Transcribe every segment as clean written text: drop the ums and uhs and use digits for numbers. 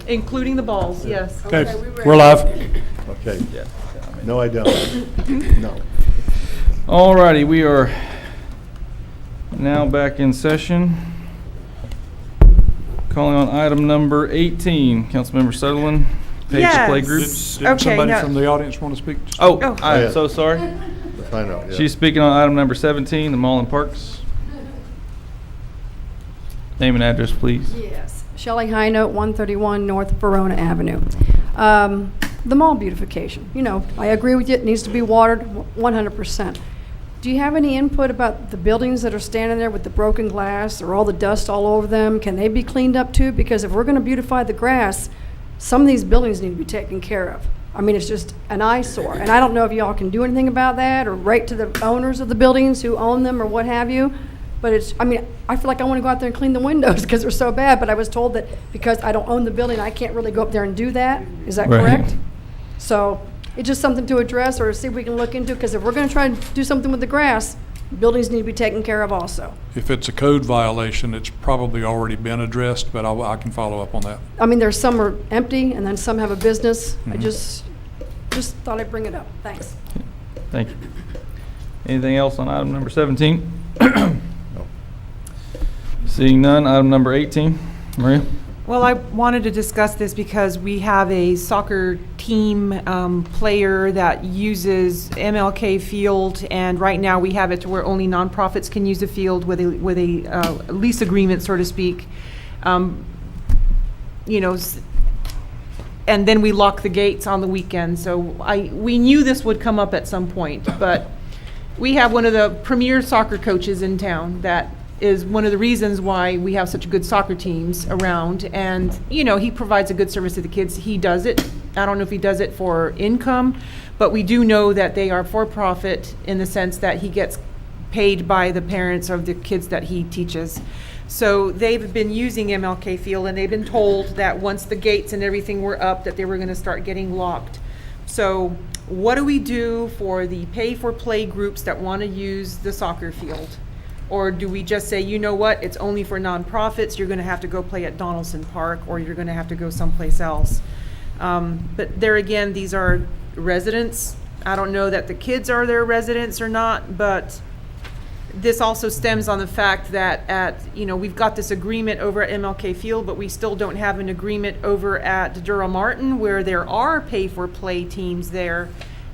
Including the balls, yes. Okay, we're live. Okay. No, I don't. No. Alrighty, we are now back in session. Calling on item number 18, Councilmember Sutherland, Page Yes. Playgroups. Did Okay, somebody now- from the audience want to speak? Oh, Oh. I'm Yeah. so sorry. I know, yeah. She's speaking on item number 17, the Mall and Parks. Name and address, please. Yes, Shelley Highnote, 131 North Verona Avenue. The mall beautification, I agree with you, it needs to be watered 100%. Do you have any input about the buildings that are standing there with the broken glass or all the dust all over them? Can they be cleaned up too? Because if we're gonna beautify the grass, some of these buildings need to be taken care of. I mean, it's just an eyesore, and I don't know if y'all can do anything about that or write to the owners of the buildings who own them or what have you. But I feel like I want to go out there and clean the windows because they're so bad, but I was told that because I don't own the building, I can't really go up there and do that. Is that Right. correct? So it's just something to address or see if we can look into, because if we're going to try and do something with the grass, buildings need to be taken care of also. If it's a code violation, it's probably already been addressed, but I can follow up on that. I mean, there's some are empty and then some have a business. I just thought I'd bring it up. Thanks. Thank you. Anything else on item number 17? Seeing none, item number 18. Maria? Well, I wanted to discuss this because we have a soccer team player that uses MLK Field, and right now we have it to where only nonprofits can use the field with a lease agreement, so to speak. And then we lock the gates on the weekend. So we knew this would come up at some point, but we have one of the premier soccer coaches in town that is one of the reasons why we have such good soccer teams around. And, he provides a good service to the kids. He does it. I don't know if he does it for income, but we do know that they are for profit in the sense that he gets paid by the parents of the kids that he teaches. So they've been using MLK Field, and they've been told that once the gates and everything were up, that they were going to start getting locked. So what do we do for the pay-for-play groups that want to use the soccer field? Or do we just say, you know what, it's only for nonprofits, you're gonna have to go play at Donaldson Park, or you're gonna have to go someplace else? But there again, these are residents. I don't know that the kids are their residents or not, but this also stems on the fact that we've got this agreement over at MLK Field, but we still don't have an agreement over at Durham Martin, where there are pay-for-play teams there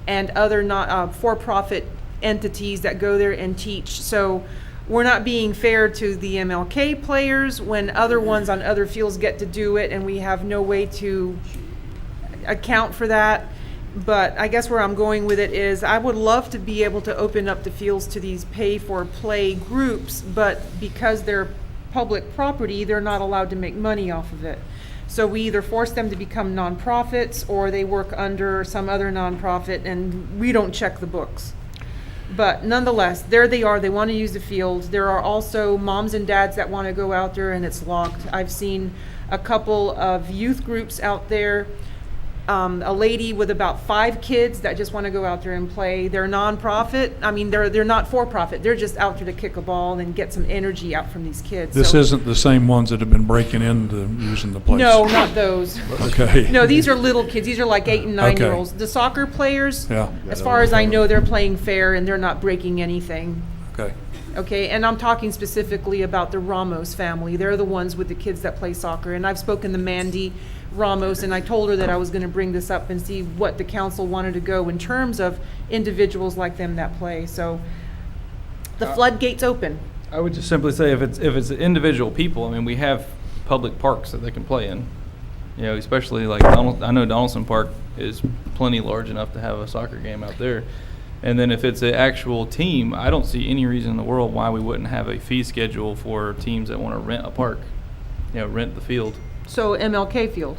and other not for-profit entities that go there and teach. So we're not being fair to the MLK players when other ones on other fields get to do it, and we have no way to account for that. But I guess where I'm going with it is I would love to be able to open up the fields to these pay-for-play groups, but because they're public property, they're not allowed to make money off of it. So we either force them to become nonprofits, or they work under some other nonprofit, and we don't check the books. But nonetheless, there they are. They want to use the field. There are also moms and dads that want to go out there, and it's locked. I've seen a couple of youth groups out there. A lady with about 5 kids that just want to go out there and play. They're nonprofit. I mean, they're not for profit. They're just out there to kick a ball and get some energy out from these kids. This So- isn't the same ones that have been breaking into using the place? No, not those. Okay. No, these are little kids. These are like 8 and 9 Okay. year olds. The soccer players, Yeah, as far as I know, they're playing fair and they're not breaking anything. okay. Okay, and I'm talking specifically about the Ramos family. They're the ones with the kids that play soccer. And I've spoken to Mandy Ramos, and I told her that I was going to bring this up and see what the council wanted to go in terms of individuals like them that play. So the floodgates open. I would just simply say if it's individual people, I mean, we have public parks that they can play in. Especially like I know Donaldson Park is plenty large enough to have a soccer game out there. And then if it's an actual team, I don't see any reason in the world why we wouldn't have a fee schedule for teams that want to rent a park, rent the field. So MLK Field.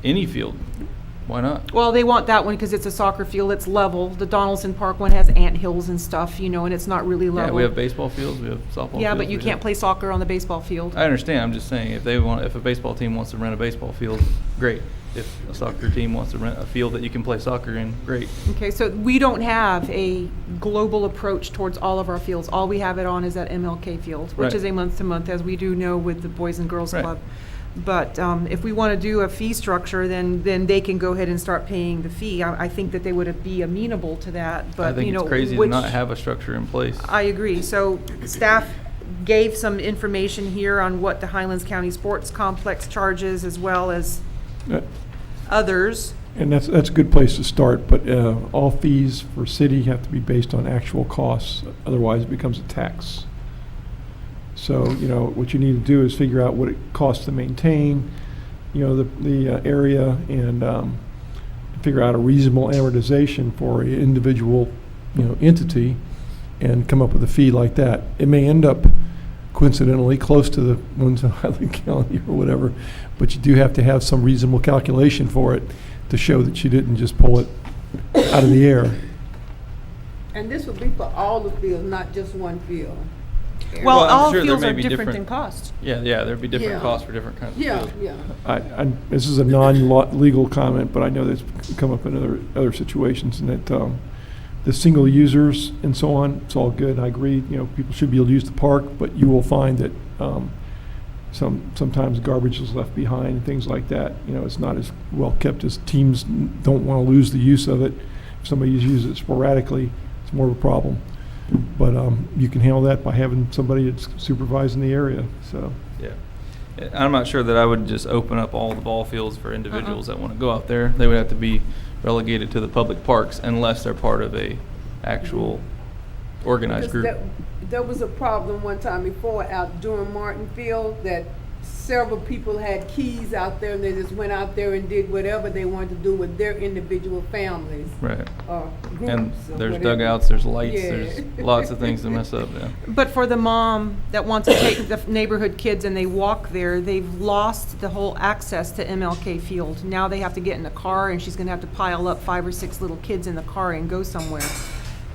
Any field. Why not? Well, they want that one because it's a soccer field. It's level. The Donaldson Park one has ant hills and stuff, and it's not really level. Yeah, we have baseball fields, we have softball fields. Yeah, but you can't play soccer on the baseball field. I understand. I'm just saying if a baseball team wants to rent a baseball field, great. If a soccer team wants to rent a field that you can play soccer in, great. Okay, so we don't have a global approach towards all of our fields. All we have it on is that MLK Field, which Right. is a month-to-month, as we do know with the Boys and Girls Right. Club. But if we want to do a fee structure, then they can go ahead and start paying the fee. I think that they would be amenable to that, but, I think you know, it's crazy to which- not have a structure in place. I agree. So staff gave some information here on what the Highlands County Sports Complex charges, as well as others. And that's a good place to start, but all fees for city have to be based on actual costs, otherwise it becomes a tax. So, you know, what you need to do is figure out what it costs to maintain, you know, the area, and figure out a reasonable amortization for an individual, you know, entity, and come up with a fee like that. It may end up coincidentally close to the ones in Highland County or whatever, but you do have to have some reasonable calculation for it to show that you didn't just pull it out of the air. And this would be for all the fields, not just one field. Well, I'm all sure there fields may are be different different- in cost. Yeah, there'd be different Yeah. costs for different kinds of Yeah, fields. yeah. This is a non-legal comment, but I know that's come up in other situations, and that the single users and so on, it's all good. I agree, you know, people should be able to use the park, but you will find that sometimes garbage is left behind and things like that. You know, it's not as well kept as teams don't want to lose the use of it. If somebody uses it sporadically, it's more of a problem. But you can handle that by having somebody that's supervising the area, so. Yeah. I'm not sure that I would just open up all the ball fields for individuals that want to go out there. They would have to be relegated to the public parks unless they're part of a actual organized Because group. there was a problem one time before out during Martin Field that several people had keys out there and they just went out there and did whatever they wanted to do with their individual families Right. or groups. And or there's whatever. dugouts, there's lights, Yeah. there's lots of things to mess up, yeah. But for the mom that wants to take the neighborhood kids and they walk there, they've lost the whole access to MLK Field. Now they have to get in a car, and she's gonna have to pile up 5 or 6 little kids in the car and go somewhere.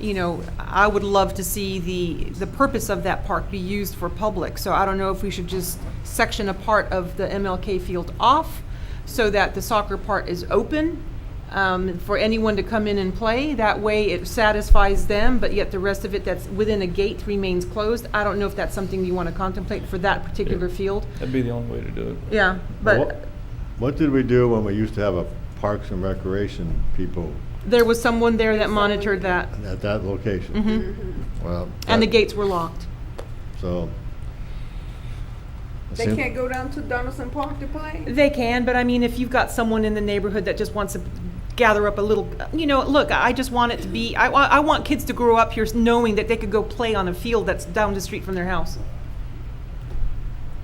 You know, I would love to see the purpose of that park be used for public. So I don't know if we should just section a part of the MLK Field off so that the soccer part is open for anyone to come in and play. That way it satisfies them, but yet the rest of it that's within a gate remains closed. I don't know if that's something you want to contemplate for that particular field. That'd be the only way to do it. Yeah, but What did we do when we used to have a Parks and Recreation people there was someone there that monitored that, at that location? Well. and the that- gates were locked. So. They can't go down to Donaldson Park to play? They can, but I mean, if you've got someone in the neighborhood that just wants to gather up a little, you know, look, I just want it to be, I want kids to grow up here knowing that they could go play on a field that's down the street from their house.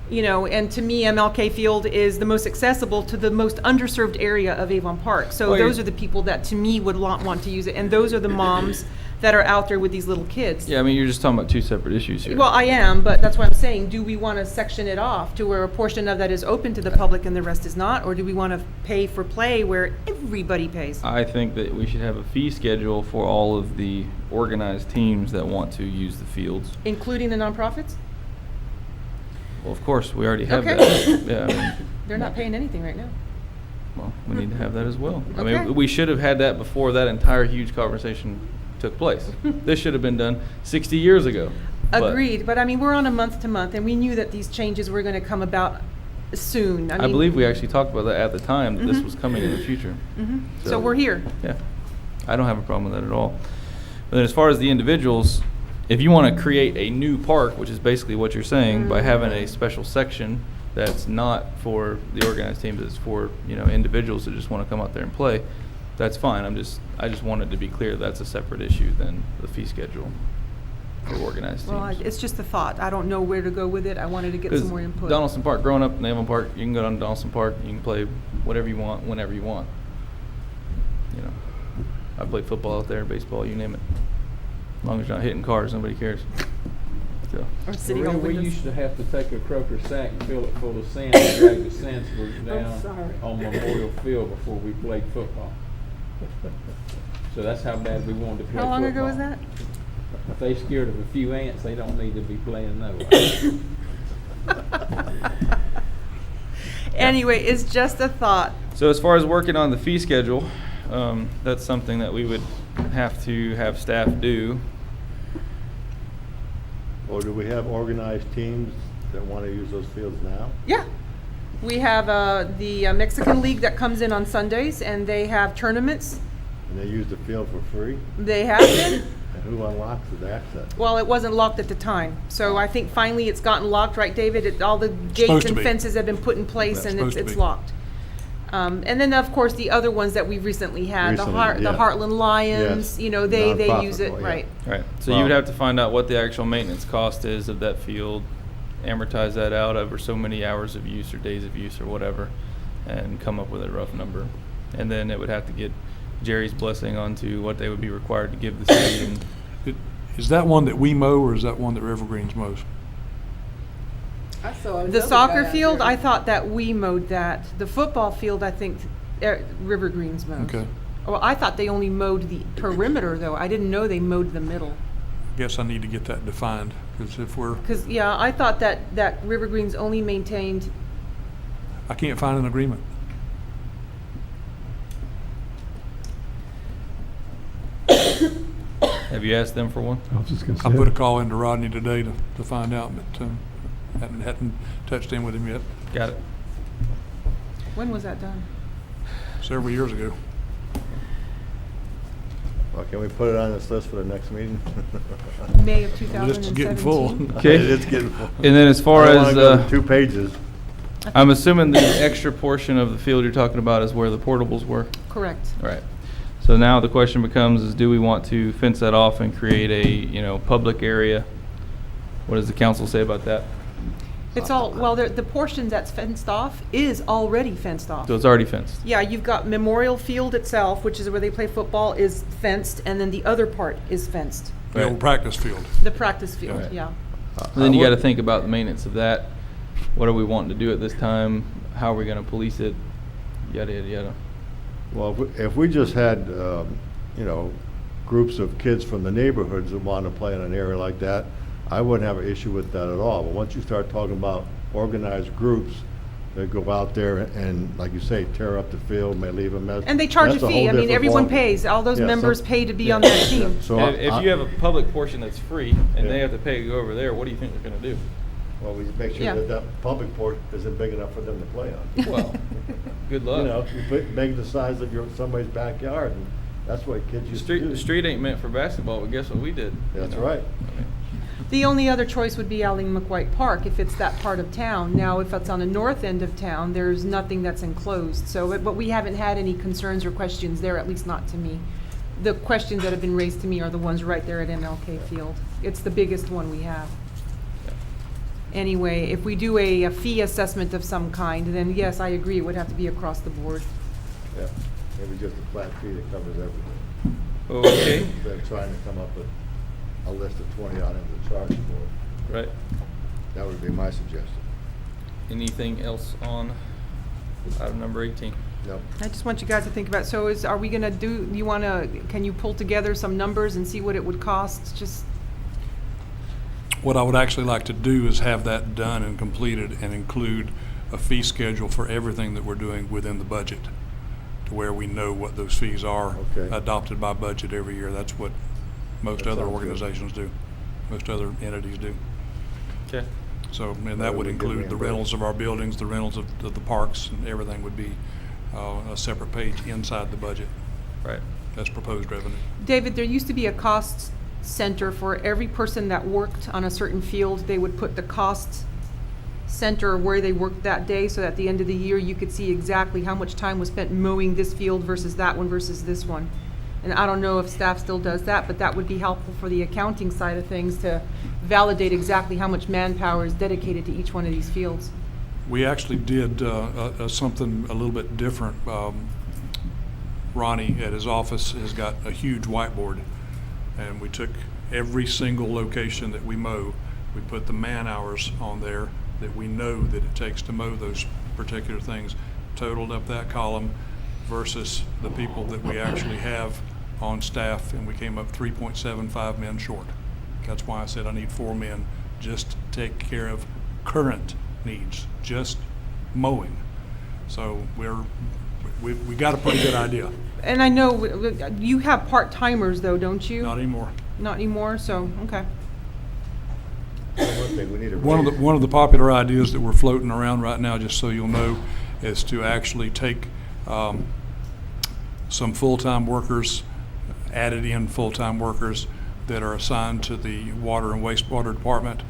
You know, and to me, MLK Field is the most accessible to the most underserved area of Avon Park. So Well, those you're- are the people that, to me, would want to use it, and those are the moms that are out there with these little kids. Yeah, I mean, you're just talking about two separate issues here. Well, I am, but that's what I'm saying. Do we want to section it off to where a portion of that is open to the public and the rest is not? Or do we want to pay for play where everybody pays? I think that we should have a fee schedule for all of the organized teams that want to use the fields. Including the nonprofits? Well, of course, we already have Okay. that. Yeah, I mean, They're not paying anything right now. well, we need to have that as well. I Okay. mean, we should have had that before that entire huge conversation took place. This should have been done 60 years ago. but Agreed, but I mean, we're on a month to month, and we knew that these changes were going to come about soon. I mean, believe we actually talked about that at the time, that this was coming in the future. Mhm. So we're here. Yeah, I don't have a problem with that at all. But then as far as the individuals, if you want to create a new park, which is basically what you're saying, by having a special section that's not for the organized teams, it's for, you know, individuals that just want to come out there and play, that's fine. I just wanted to be clear that's a separate issue than the fee schedule for organized Well, teams. it's just a thought. I don't know where to go with it. I wanted to get some more input. Donaldson Park, growing up in Avon Park, you can go down to Donaldson Park, you can play whatever you want, whenever you want. You know, I played football out there, baseball, you name it. As long as you're not hitting cars, nobody cares. So, Or City Maria, Hall we windows. used to have to take a croaker sack and fill it full of sand and drag the sand spurs down sorry. on Memorial Field before we played football. So that's how bad we wanted to play football. How long ago was that? If they scared of a few ants, they don't need to be playing no. Anyway, it's just a thought. so as far as working on the fee schedule, that's something that we would have to have staff do. Or do we have organized teams that want to use those fields now? Yeah. We have the Mexican League that comes in on Sundays, and they have tournaments. And they use the field for free? They have been. And who unlocks the access? Well, it wasn't locked at the time, so I think finally it's gotten locked, right, David? All the Supposed gates to and be. fences have been put in place, Yeah, and supposed to it's be. locked. And then, of course, the other ones that we've recently had, the Recently, yeah. Heartland Lions, Yes. you know, they Nonprofit use it, one, yeah. right. Right, so you would have to find out what the actual maintenance cost is of that field, amortize that out over so many hours of use or days of use or whatever, and come up with a rough number. And then it would have to get Jerry's blessing onto what they would be required to give the city. And Is that one that we mow, or is that one that Evergreens mows? I saw The another soccer guy out field, there. I thought that we mowed that. The football field, I think River Greens mows. Okay. Well, I thought they only mowed the perimeter, though. I didn't know they mowed the middle. Guess I need to get that defined, because if we're, Because, yeah, I thought that River Greens only maintained, I can't find an agreement. have you asked them for one? I was just gonna I say. put a call into Rodney today to find out, but hadn't touched in with him yet, Got it. when was that done? several years ago. Well, can we put it on this list for the next meeting? May of The list is getting full. 2017. Okay. It's getting full. And then as far I don't wanna as, go to 2 pages. I'm assuming the extra portion of the field you're talking about is where the portables were? Correct. Right. So now the question becomes is do we want to fence that off and create a, public area? What does the council say about that? It's all, well, the portion that's fenced off is already fenced off. So it's already fenced. Yeah, you've got Memorial Field itself, which is where they play football, is fenced, and then the other part is fenced. The old practice field. The practice field, Right. yeah. And then you got to think about the maintenance of that. What are we wanting to do at this time? How are we going to police it? Yada, yada, yada. Well, if we just had, groups of kids from the neighborhoods that want to play in an area like that, I wouldn't have an issue with that at all. But once you start talking about organized groups that go out there and, like you say, tear up the field, may leave a mess. And they charge a that's fee. whole I mean, different everyone ballgame. pays. All those Yeah, members some- pay to be yeah, on that yeah. team. So If you have a public portion that's free and Yeah. they have to pay to go over there, what do you think they're going to do? Well, we make Yeah. sure that public port isn't big enough for them to play on. Well, good luck. You make the size of somebody's backyard, and that's what kids The used to do. street ain't meant for basketball, but guess what we did? That's right. I mean, The only other choice would be Alling McWhite Park, if it's that part of town. Now, if it's on the north end of town, there's nothing that's enclosed. So, but we haven't had any concerns or questions there, at least not to me. The questions that have been raised to me are the ones right there at MLK Field. It's the biggest one we have. Anyway, if we do a fee assessment of some kind, then yes, I agree, it would have to be across the board. Yeah, maybe just a flat fee that covers everything. Okay, Instead of trying to come up with a list of 20 items to charge for. right. That would be my suggestion. Anything else on item number 18? Yep. I just want you guys to think about, so are we gonna can you pull together some numbers and see what it would cost? Just, What I would actually like to do is have that done and completed and include a fee schedule for everything that we're doing within the budget, to where we know what those fees are Okay. adopted by budget every year. That's what most That other sounds good. organizations do, most other entities do. Okay. So, and That that would would get include the reimbursed. rentals of our buildings, the rentals of the parks, and everything would be a separate page inside the budget. Right. That's proposed revenue. David, there used to be a cost center for every person that worked on a certain field. They would put the cost center where they worked that day, so at the end of the year, you could see exactly how much time was spent mowing this field versus that one versus this one. And I don't know if staff still does that, but that would be helpful for the accounting side of things to validate exactly how much manpower is dedicated to each one of these fields. We actually did something a little bit different. Ronnie at his office has got a huge whiteboard, and we took every single location that we mow. We put the man hours on there that we know that it takes to mow those particular things, totaled up that column versus the people that we actually have on staff, and we came up 3.75 men short. That's why I said I need 4 men just to take care of current needs, just mowing. So we got a pretty good idea. And I know you have part-timers though, don't you? Not anymore. Not anymore, so, okay. So what think we need a One of the popular ideas that we're floating around right now, just so you'll know, is to actually take some full-time workers, added in full-time workers that are assigned to the water and wastewater department,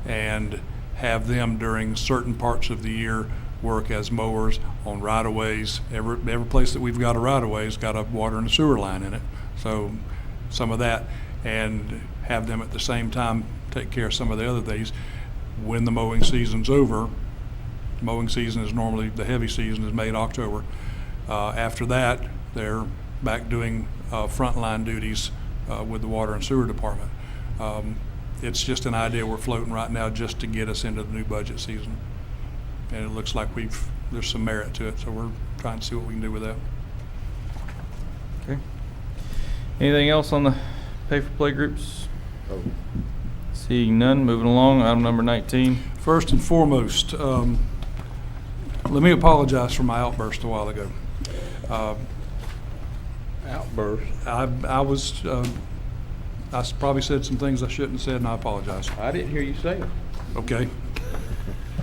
and have them during certain parts of the year work as mowers on right-of-ways. Every place that we've got a right-of-way's got a water and a sewer line in it. So some of that, and have them at the same time take care of some of the other things. When the mowing season's over, mowing season is normally, the heavy season is May and October. After that, they're back doing frontline duties with the water and sewer department. It's just an idea we're floating right now just to get us into the new budget season. And it looks like there's some merit to it, so we're trying to see what we can do with that. Okay. Anything else on the pay for play groups? Oh, Seeing none, moving along, item number 19. First and foremost, let me apologize for my outburst a while ago. Outburst. I probably said some things I shouldn't have said, and I apologize. I didn't hear you say it. Okay.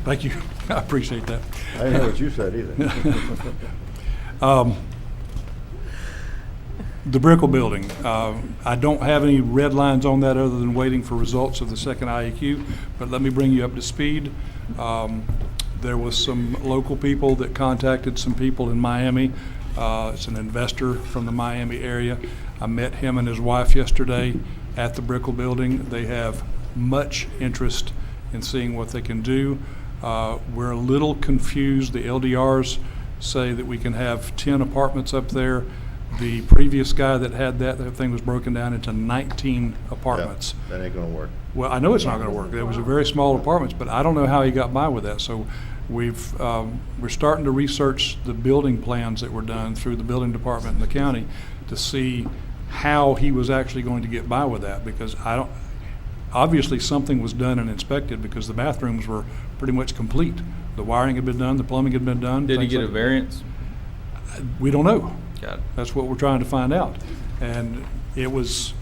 Thank you. I appreciate that. I didn't know what you said either. The Brickell building, I don't have any red lines on that other than waiting for results of the second IEQ, but let me bring you up to speed. There was some local people that contacted some people in Miami. It's an investor from the Miami area. I met him and his wife yesterday at the Brickell building. They have much interest in seeing what they can do. We're a little confused. The LDRs say that we can have 10 apartments up there. The previous guy that had that thing was broken down into 19 apartments. Yeah, that ain't gonna work. Well, I know it's not gonna work. It was a very small apartments, but I don't know how he got by with that. So we're starting to research the building plans that were done through the building department in the county to see how he was actually going to get by with that, because obviously something was done and inspected, because the bathrooms were pretty much complete. The wiring had been done, the plumbing had been done. Did he things get a like- variance? We don't know. Got it. That's what we're trying to find out. And it was,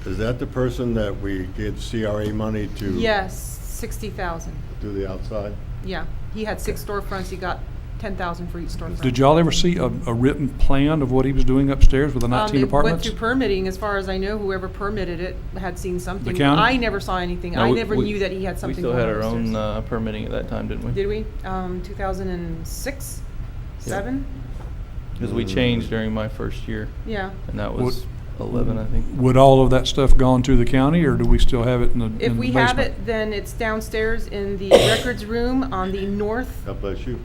Is that the person that we give CRA money to? Yes, 60,000. Do the outside? Yeah, he had 6 storefronts, he got 10,000 for each storefront. did y'all ever see a written plan of what he was doing upstairs with the 19 It apartments? went through permitting, as far as I know, whoever permitted it had seen something. county? I never saw anything. No, I we- never we- knew that he had something We still going had on our own upstairs. permitting at that time, didn't we? Did we? 2006, 7? Because we changed during my first year, Yeah. and that was 11, I think. Would all of that stuff gone to the county, or do we still have it in the basement? If we have it, then it's downstairs in the records room on the northwest God bless you.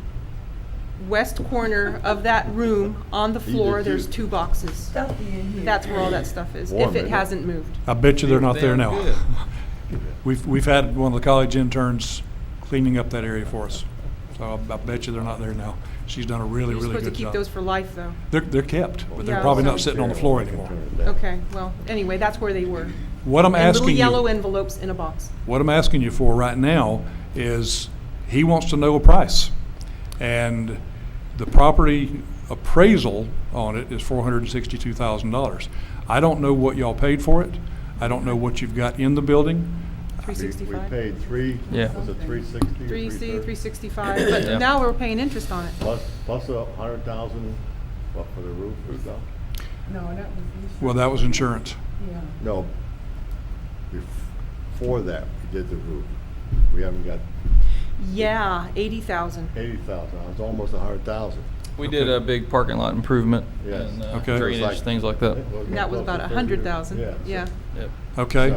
corner of that room. On the You floor, did there's too. 2 boxes. That's where all that stuff is, Warm, if it isn't it? hasn't moved. I bet you they're not there Damn now. good. We've had one of the college interns cleaning up that area for us. So I bet you they're not there now. She's done a really, You're really supposed to good keep job. those for life, though. They're kept, but they're Yeah, probably so- not sitting on the floor anymore. Okay, well, anyway, that's where they were. What I'm In asking little you. yellow envelopes in a box. What I'm asking you for right now is, he wants to know a price. And the property appraisal on it is $462,000. I don't know what y'all paid for it. I don't know what you've got in the building. We 365? paid Yeah. was it 360 or 360, 330? 365, Yeah. but now we're paying interest on it. Plus 100,000, what, for the roof or something? No, that was. Well, that was insurance. Yeah. No, before that, we did the roof. We haven't got Yeah, 80,000. 80,000, it's almost 100,000. We did a big parking lot improvement Yes. and Okay. drainage, things like that. And that was about 100,000. Yeah. Yep. Okay?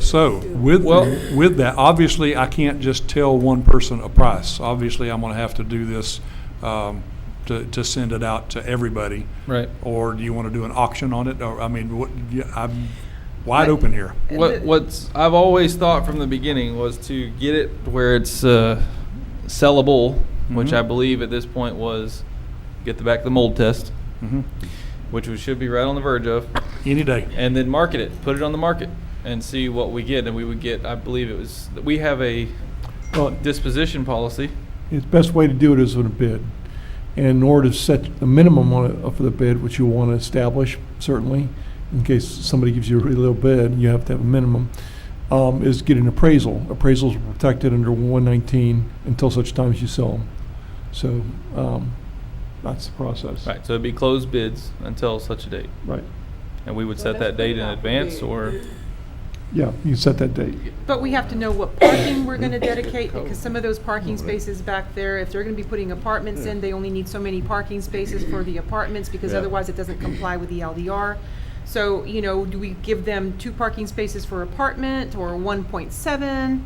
So- So with that, obviously, I can't just tell one person a price. Obviously, I'm going to have to do this to send it out to everybody. Right. Or do you want to do an auction on it? Or, I mean, I'm wide open here. What's I've always thought from the beginning was to get it where it's sellable, which Mhm. I believe at this point was get the mold test, Mhm. which we should be right on the verge of, Any day. and then market it, put it on the market, and see what we get. And we would get, I believe it was, we have a Well, disposition policy. the best way to do it is with a bid. And in order to set the minimum on it for the bid, which you want to establish, certainly, in case somebody gives you a really low bid, you have to have a minimum. is get an appraisal. Appraisals are protected under 119 until such time as you sell them. So that's the process. Right, so it'd be closed bids until such a date. Right. And we would So set that let's date put it in out for advance, bid. or, Yeah, you set that date. But we have to know what parking we're gonna dedicate, because some of those parking spaces back there, if they're gonna be putting apartments in, they only need so many parking spaces for the apartments, because Yeah. otherwise it doesn't comply with the LDR. So, you know, do we give them 2 parking spaces for apartment, or 1.7?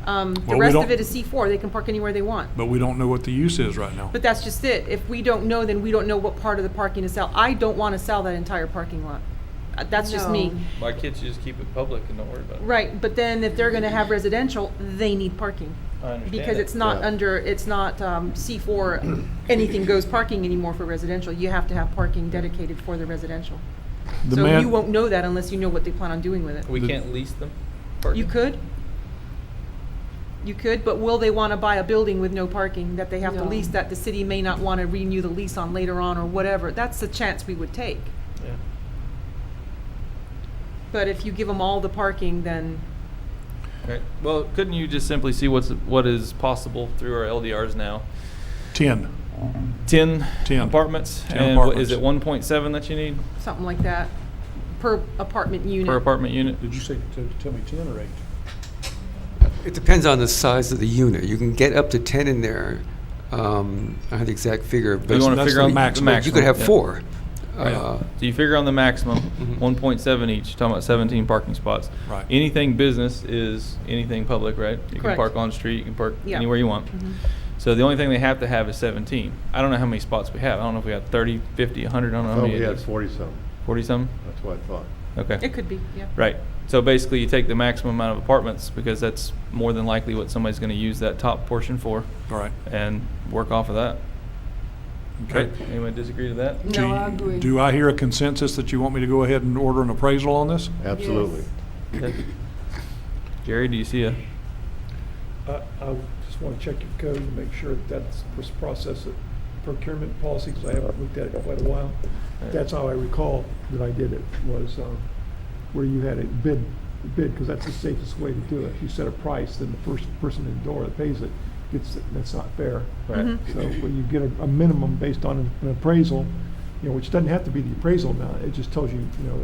The Well, we rest don't- of it is C4, they can park anywhere they want. But we don't know what the use is right now. But that's just it. If we don't know, then we don't know what part of the parking to sell. I don't wanna sell that entire parking lot. That's just me. No. why can't you just keep it public and don't worry about it? Right, but then if they're gonna have residential, they need parking. I understand Because that. it's not Yeah. under, it's not C4, anything goes parking anymore for residential. You have to have parking dedicated for the residential. The So man- you won't know that unless you know what they plan on doing with it. We The- can't lease them? You could. You could, but will they wanna buy a building with no parking that they have to No. lease, that the city may not wanna renew the lease on later on or whatever? That's the chance we would take. Yeah. But if you give them all the parking, then, Right, well, couldn't you just simply see what is possible through our LDRs now? 10. 10 10. apartments? 10 And what, is apartments. it 1.7 that you need something like that, per apartment unit. per apartment unit? Did you say, tell me 10 or 8? It depends on the size of the unit. You can get up to 10 in there. I don't have the exact figure, but You want to that's figure the on maximum. the maximum? you could have yeah. 4. Right. So you figure on the maximum, Mhm. 1.7 each, talking about 17 parking spots. Right. Anything business is anything public, right? You can Correct. park on the street, you can park Yeah. anywhere you want. Mhm. So the only thing they have to have is 17. I don't know how many spots we have. I don't know if we have 30, 50, 100, I don't know I how thought many we it had is. 40-some. 40-some? That's what I thought. Okay. It could be, yeah. Right. So basically, you take the maximum amount of apartments, because that's more than likely what somebody's going to use that top portion for, All right. and work off of that. Okay. Anyone disagree to that? Do No, you- I agree. Do I hear a consensus that you want me to go ahead and order an appraisal on this? Absolutely. Okay. Jerry, do you see a? I just want to check your code and make sure that that's process of procurement policy, because I haven't looked at it in quite a while. That's how I recall that I did it, was where you had a bid, because that's the safest way to do it. If you set a price, then the first person in the door that pays it gets it, and that's not fair. Right. Mhm. So when you get a minimum based on an appraisal, which doesn't have to be the appraisal amount, it just tells you,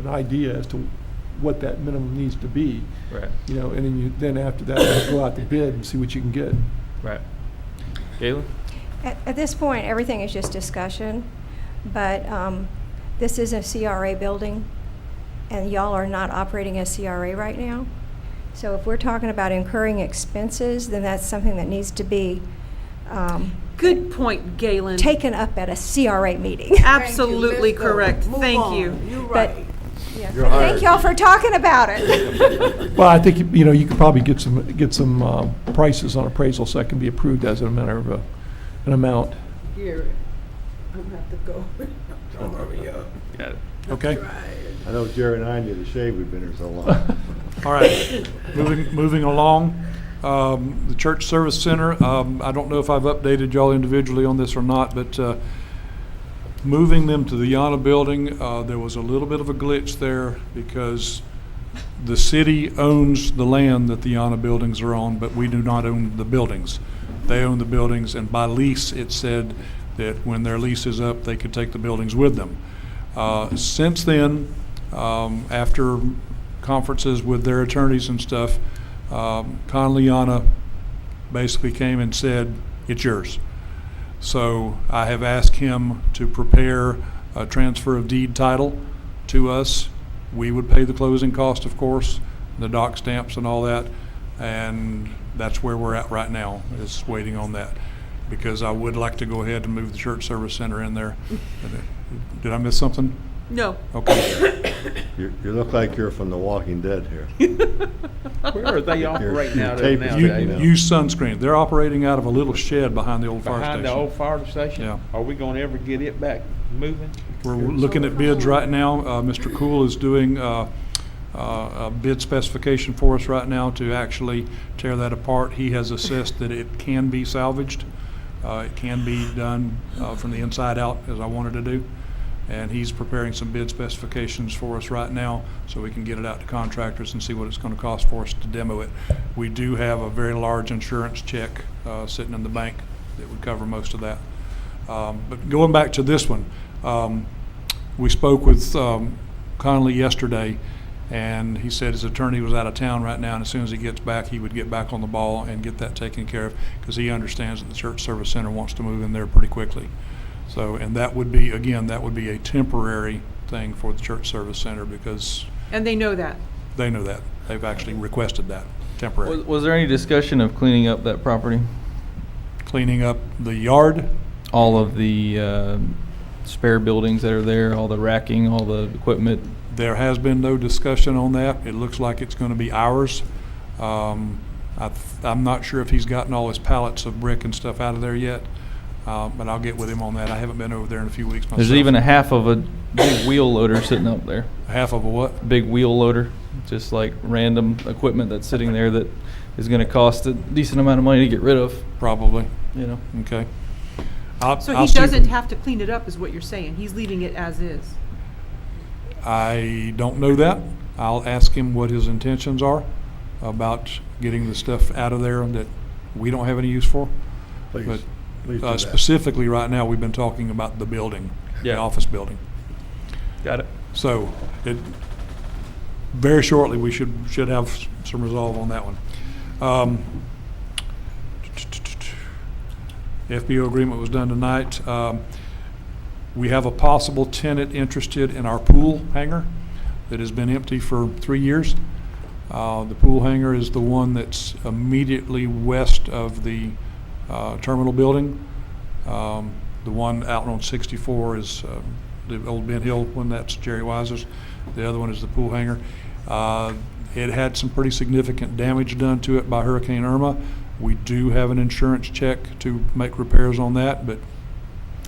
an idea as to what that minimum needs to be. Right. And then after that, you go out to bid and see what you can get. Right. Galen? At this point, everything is just discussion, but this is a CRA building, and y'all are not operating as CRA right now. So if we're talking about incurring expenses, then that's something that needs to be Good point, Galen. taken up at a CRA meeting. Absolutely Thank you. Let's go. correct. Move Thank on. you. You're But- right. Yeah. You're But hired. thank y'all for talking about it. Well, I think, you could probably get some prices on appraisal so that can be approved as a matter of an amount. Gary, I'm gonna have to go. Don't hurry up. Got it. Okay. I know Jerry and I need to shave, we've been here so long. All right. Moving along. The Church Service Center, I don't know if I've updated y'all individually on this or not, but moving them to the Yana building, there was a little bit of a glitch there because the city owns the land that the Yana buildings are on, but we do not own the buildings. They own the buildings, and by lease, it said that when their lease is up, they could take the buildings with them. Since then, after conferences with their attorneys and stuff, Conley Yana basically came and said, it's yours. So I have asked him to prepare a transfer of deed title to us. We would pay the closing cost, of course, the dock stamps and all that, and that's where we're at right now, is waiting on that. Because I would like to go ahead and move the Church Service Center in there. Did I miss something? No. Okay. You look like you're from The Walking Dead here. Where are they operating out of tape now? is You- taking Dave? out. Use sunscreen. They're operating out of a little shed behind the old fire Behind the station. old fire station? Yeah. Are we gonna ever get it back moving? We're looking at bids right now. Mr. Cool is doing a bid specification for us right now to actually tear that apart. He has assessed that it can be salvaged. It can be done from the inside out, as I wanted to do. and he's preparing some bid specifications for us right now so we can get it out to contractors and see what it's going to cost for us to demo it. We do have a very large insurance check sitting in the bank that would cover most of that. But going back to this one, we spoke with Connolly yesterday, and he said his attorney was out of town right now, and as soon as he gets back, he would get back on the ball and get that taken care of, because he understands that the Church Service Center wants to move in there pretty quickly. So, and that would be, again, that would be a temporary thing for the Church Service Center, because And they know that. they know that. They've actually requested that, temporary. Was there any discussion of cleaning up that property? Cleaning up the yard, All of the spare buildings that are there, all the racking, all the equipment? there has been no discussion on that. It looks like it's going to be ours. I'm not sure if he's gotten all his pallets of brick and stuff out of there yet, but I'll get with him on that. I haven't been over there in a few weeks myself. There's even a half of a big wheel loader sitting up there. Half of a what? Big wheel loader, just like random equipment that's sitting there that is going to cost a decent amount of money to get rid of, Probably. you know? Okay. So I'll he see- doesn't have to clean it up, is what you're saying. He's leaving it as is. I don't know that. I'll ask him what his intentions are about getting the stuff out of there that we don't have any use for. Please, But please do that. specifically right now, we've been talking about the building, the Yeah. office building. Got it. So, very shortly, we should have some resolve on that one. FBO agreement was done tonight. We have a possible tenant interested in our pool hangar that has been empty for 3 years. The pool hangar is the one that's immediately west of the terminal building. The one out on 64 is the old Ben Hill one, that's Jerry Wiser's. The other one is the pool hangar. It had some pretty significant damage done to it by Hurricane Irma. We do have an insurance check to make repairs on that, but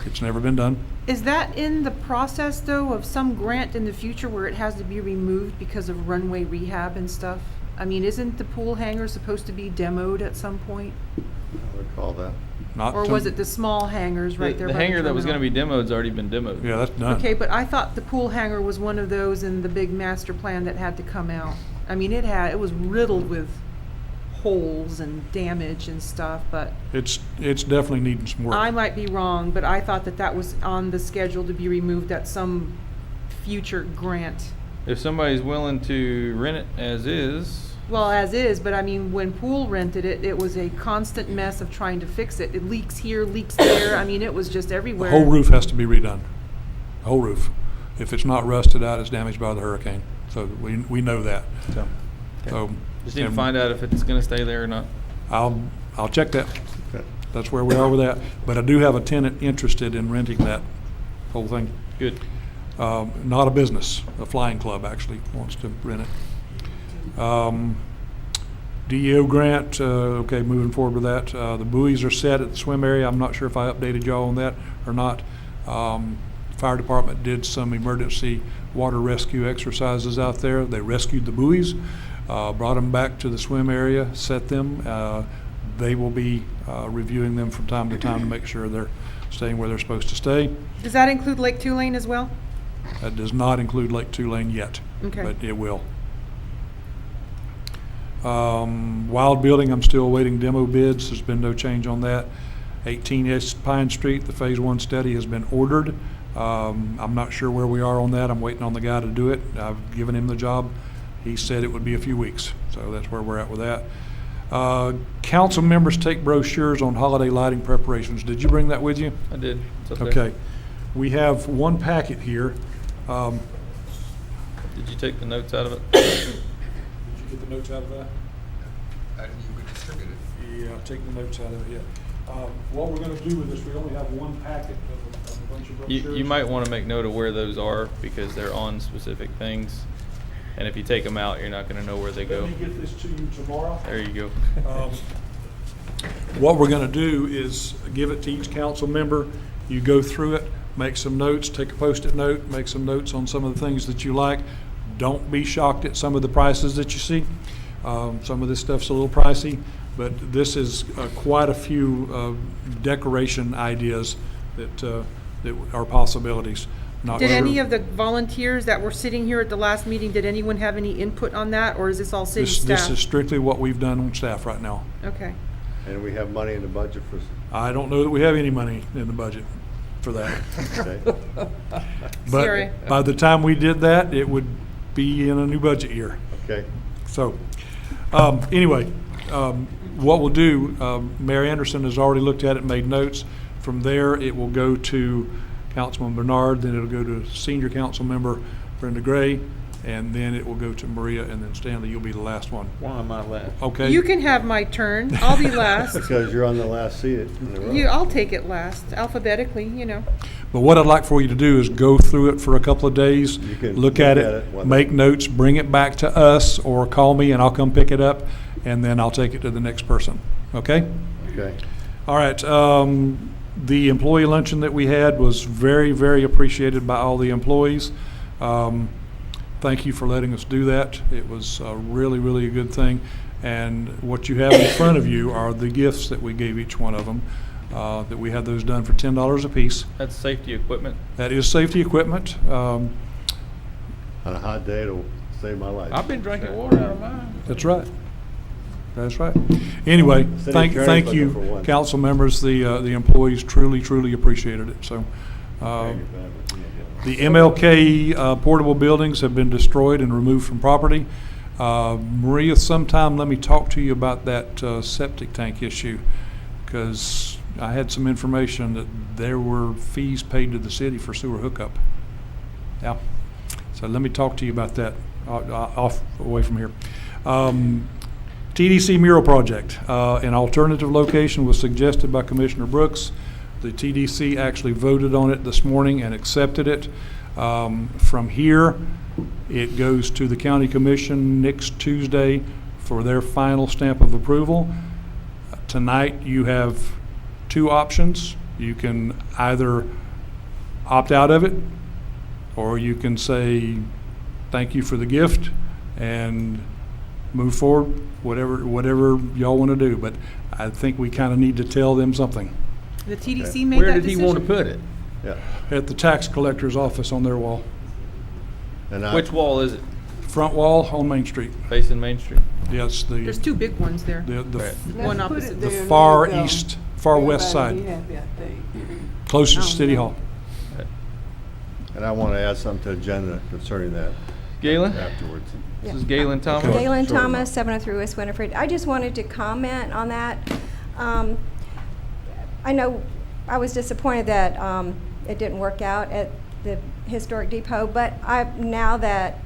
it's never been done. Is that in the process, though, of some grant in the future where it has to be removed because of runway rehab and stuff? I mean, isn't the pool hangar supposed to be demoed at some point? I would call that. Not Or to- was it the small hangars right there The by the hangar that was going to terminal? be demoed's already been demoed. Yeah, that's done. Okay, but I thought the pool hangar was one of those in the big master plan that had to come out. I mean, it was riddled with holes and damage and stuff, but It's definitely needing some work. I might be wrong, but I thought that that was on the schedule to be removed at some future grant. If somebody's willing to rent it as is, Well, as is, but I mean, when Pool rented it, it was a constant mess of trying to fix it. It leaks here, leaks there. I mean, it was just The everywhere. whole roof has to be redone. The whole roof. If it's not rusted out, it's damaged by the hurricane. So we know that. so So just need to and find out if it's going to stay there or not. I'll check that. Okay. That's where we are with that. But I do have a tenant interested in renting that whole thing. Good. Not a business, a flying club actually wants to rent it. DEO grant, okay, moving forward with that. The buoys are set at the swim area. I'm not sure if I updated y'all on that or not. Fire department did some emergency water rescue exercises out there. They rescued the buoys, brought them back to the swim area, set them. They will be reviewing them from time to time to make sure they're staying where they're supposed to stay. Does that include Lake Tulane as well? That does not include Lake Tulane yet, Okay. but it will. Wild Building, I'm still awaiting demo bids. There's been no change on that. 18 East Pine Street, the Phase 1 study has been ordered. I'm not sure where we are on that. I'm waiting on the guy to do it. I've given him the job. He said it would be a few weeks, so that's where we're at with that. Council members take brochures on holiday lighting preparations. Did you bring that with you? I did. It's up there. Okay. We have one packet here. Did you take the notes out of it? Did you get the notes out of that? You could distribute it. Yeah, take the notes out of it, yeah. What we're gonna do with this, we only have one packet of a bunch of brochures. You might want to make note of where those are because they're on specific things. And if you take them out, you're not going to know where they go. Let me get this to you tomorrow. There you go. What we're gonna do is give it to each council member. You go through it, make some notes, take a Post-it note, make some notes on some of the things that you like. Don't be shocked at some of the prices that you see. Some of this stuff's a little pricey, but this is quite a few decoration ideas that are possibilities. Not Did sure. any of the volunteers that were sitting here at the last meeting, did anyone have any input on that, or is this all city This staff? is strictly what we've done on staff right now. Okay. And we have money in the budget for, I don't know that we have any money in the budget for that. okay? Sorry. But by the time we did that, it would be in a new budget year. Okay. So, anyway, what we'll do, Mayor Anderson has already looked at it, made notes. From there, it will go to Councilman Bernard, then it'll go to Senior Council Member Brenda Gray, and then it will go to Maria, and then Stanley, you'll be the last one. Why am I last? Okay? You can have my turn. I'll be last. Because you're on the last seat in the row. I'll take it last, alphabetically, you know. But what I'd like for you to do is go through it for a couple of days, You can look at it, one make day. notes, bring it back to us, or call me and I'll come pick it up, and then I'll take it to the next person. Okay? Okay. All right. The employee luncheon that we had was very, very appreciated by all the employees. Thank you for letting us do that. It was really, really a good thing. And what you have in front of you are the gifts that we gave each one of them, that we had those done for $10 apiece. That's safety equipment. That is safety equipment. On a hot day, it'll save my life. I've been drinking water out of mine. That's right. That's right. Anyway, City thank attorney's looking you, for one. council members. The employees truly, truly appreciated it. So, the MLK portable buildings have been destroyed and removed from property. Maria, sometime let me talk to you about that septic tank issue, because I had some information that there were fees paid to the city for sewer hookup. Yeah. So let me talk to you about that away from here. TDC mural project, an alternative location was suggested by Commissioner Brooks. The TDC actually voted on it this morning and accepted it. From here, it goes to the county commission next Tuesday for their final stamp of approval. Tonight, you have two options. You can either opt out of it, or you can say, thank you for the gift, and move forward, whatever y'all want to do. But I think we kind of need to tell them something. The TDC Okay. made Where that did he decision? want to put it? Yeah. At the tax collector's office on their wall. And I- Which wall is it? Front wall on Main Street. Facing Main Street? Yes, There's two big ones there. the Right. One Let's put it opposite. the there and far let it go. east, far west Everybody be side, happy, I think. closest to City Hall. And I want to add something to the agenda concerning that Galen? afterwards. This is Galen Thomas. Okay. Galen Sure. Thomas, 703 West Winifred. I just wanted to comment on that. I know I was disappointed that it didn't work out at the Historic Depot, but now that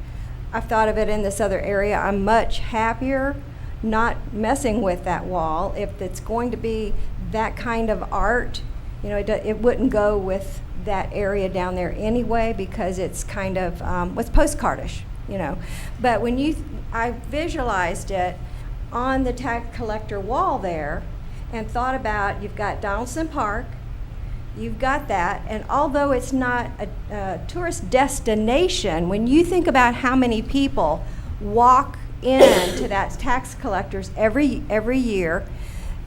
I've thought of it in this other area, I'm much happier not messing with that wall. If it's going to be that kind of art, you know, it wouldn't go with that area down there anyway, because it's kind of, it's postcardish, you know. But when I visualized it on the tax collector wall there and thought about, you've got Donaldson Park, you've got that, and although it's not a tourist destination, when you think about how many people walk into that tax collector's every year,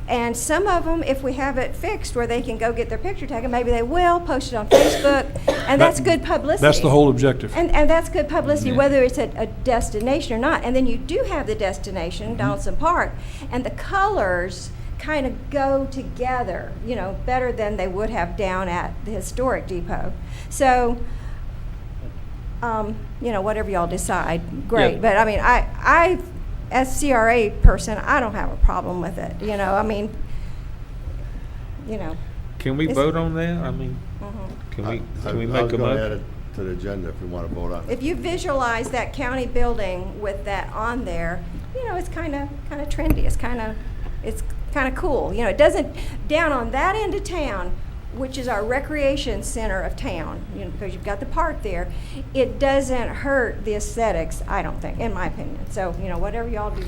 and some of them, if we have it fixed where they can go get their picture taken, maybe they will post it on Facebook, and that's good publicity. That's the whole objective. And that's good publicity, Yeah. whether it's a destination or not. And then you do have the destination, Donaldson Park, and the colors kind of go together, you know, better than they would have down at the Historic Depot. So, you know, whatever y'all decide, great. Yeah. But I mean, I, as CRA person, I don't have a problem with it, you know, I mean, you know. Can we It's- vote on that? I mean, mhm. can I we was make a going to add motion? it to the agenda if we want to vote on it. If you visualize that county building with that on there, you know, it's kind of trendy. It's kind of cool. You know, it doesn't, down on that end of town, which is our recreation center of town, you know, because you've got the park there, it doesn't hurt the aesthetics, I don't think, in my opinion. So, you know, whatever y'all do,